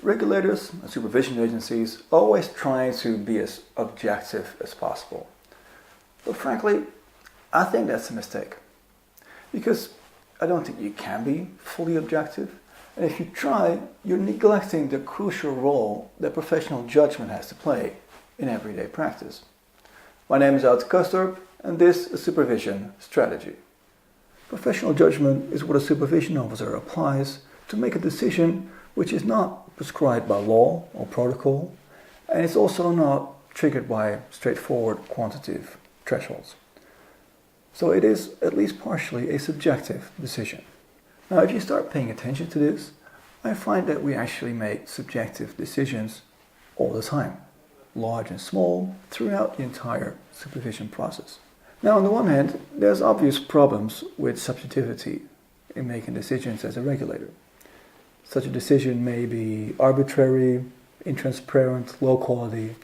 Regulators and supervision agencies always try to be as objective as possible. But frankly, I think that's a mistake. Because I don't think you can be fully objective. And if you try, you're neglecting the crucial role that professional judgment has to play in everyday practice. My name is Alex Kastorp, and this is Supervision Strategy. Professional judgment is what a supervision officer applies to make a decision which is not prescribed by law or protocol, and it's also not triggered by straightforward quantitative thresholds. So it is at least partially a subjective decision. Now, if you start paying attention to this, I find that we actually make subjective decisions all the time, large and small, throughout the entire supervision process. Now, on the one hand, there's obvious problems with subjectivity in making decisions as a regulator. Such a decision may be arbitrary, intransparent, low quality,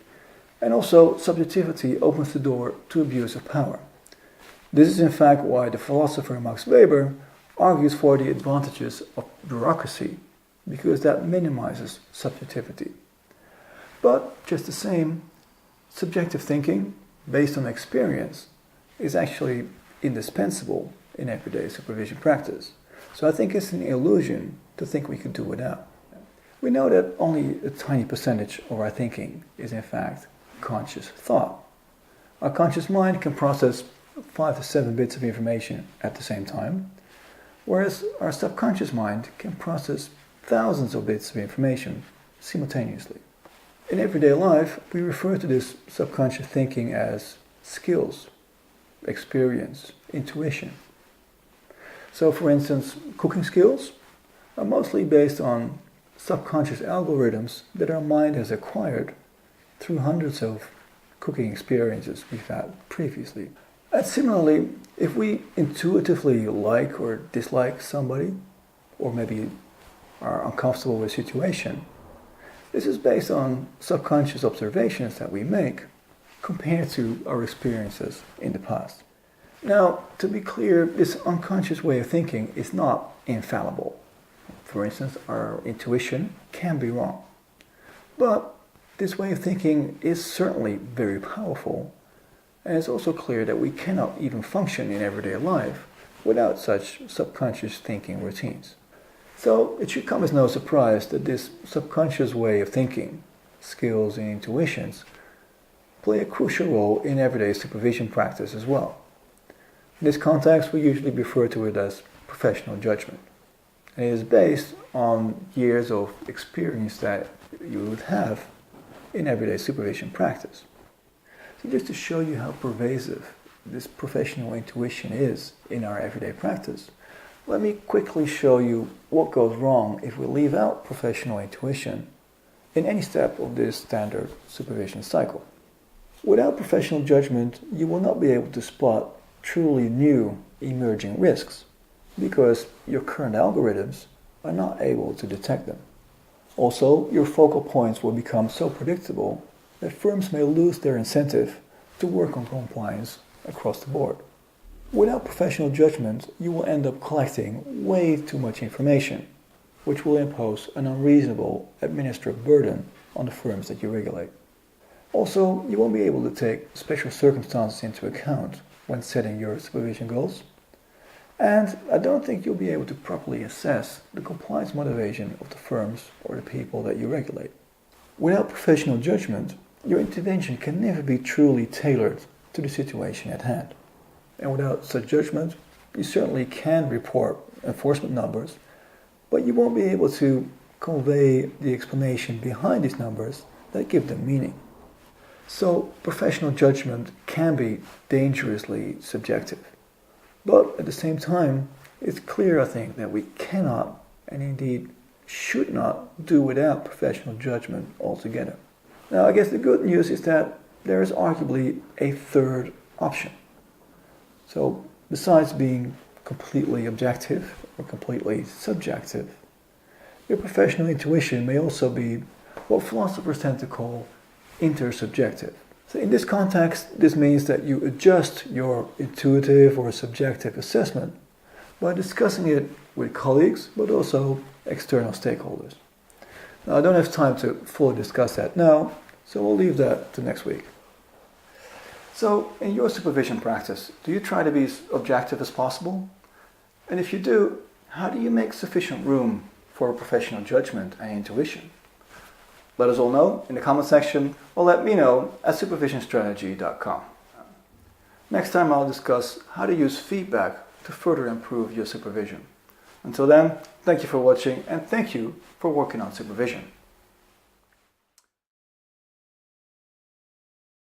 and also subjectivity opens the door to abuse of power. This is in fact why the philosopher Max Weber argues for the advantages of bureaucracy, because that minimizes subjectivity. But just the same, subjective thinking based on experience is actually indispensable in everyday supervision practice. So I think it's an illusion to think we could do without. We know that only a tiny percentage of our thinking is in fact conscious thought. Our conscious mind can process 5 to 7 bits of information at the same time, whereas our subconscious mind can process thousands of bits of information simultaneously. In everyday life, we refer to this subconscious thinking as skills, experience, intuition. So for instance, cooking skills are mostly based on subconscious algorithms that our mind has acquired through hundreds of cooking experiences we've had previously. And similarly, if we intuitively like or dislike somebody, or maybe are uncomfortable with a situation, this is based on subconscious observations that we make compared to our experiences in the past. Now, to be clear, this unconscious way of thinking is not infallible. For instance, our intuition can be wrong. But this way of thinking is certainly very powerful, and it's also clear that we cannot even function in everyday life without such subconscious thinking routines. So it should come as no surprise that this subconscious way of thinking, skills and intuitions, play a crucial role in everyday supervision practice as well. In this context, we usually refer to it as professional judgment. And it is based on years of experience that you would have in everyday supervision practice. So just to show you how pervasive this professional intuition is in our everyday practice, let me quickly show you what goes wrong if we leave out professional intuition in any step of this standard supervision cycle. Without professional judgment, you will not be able to spot truly new emerging risks because your current algorithms are not able to detect them. Also, your focal points will become so predictable that firms may lose their incentive to work on compliance across the board. Without professional judgment, you will end up collecting way too much information, which will impose an unreasonable administrative burden on the firms that you regulate. Also, you won't be able to take special circumstances into account when setting your supervision goals. And I don't think you'll be able to properly assess the compliance motivation of the firms or the people that you regulate. Without professional judgment, your intervention can never be truly tailored to the situation at hand. And without such judgment, you certainly can report enforcement numbers, but you won't be able to convey the explanation behind these numbers that give them meaning. So professional judgment can be dangerously subjective. But at the same time, it's clear, I think, that we cannot, and indeed should not, do without professional judgment altogether. Now, I guess the good news is that there is arguably a third option. So, besides being completely objective or completely subjective, your professional intuition may also be what philosophers tend to call intersubjective. So in this context, this means that you adjust your intuitive or subjective assessment by discussing it with colleagues, but also external stakeholders. Now, I don't have time to fully discuss that now, so we'll leave that to next week. So, in your supervision practice, do you try to be as objective as possible? And if you do, how do you make sufficient room for professional judgment and intuition? Let us all know in the comment section, or let me know at supervisionstrategy.com. Next time I'll discuss how to use feedback to further improve your supervision. Until then, thank you for watching and thank you for working on supervision.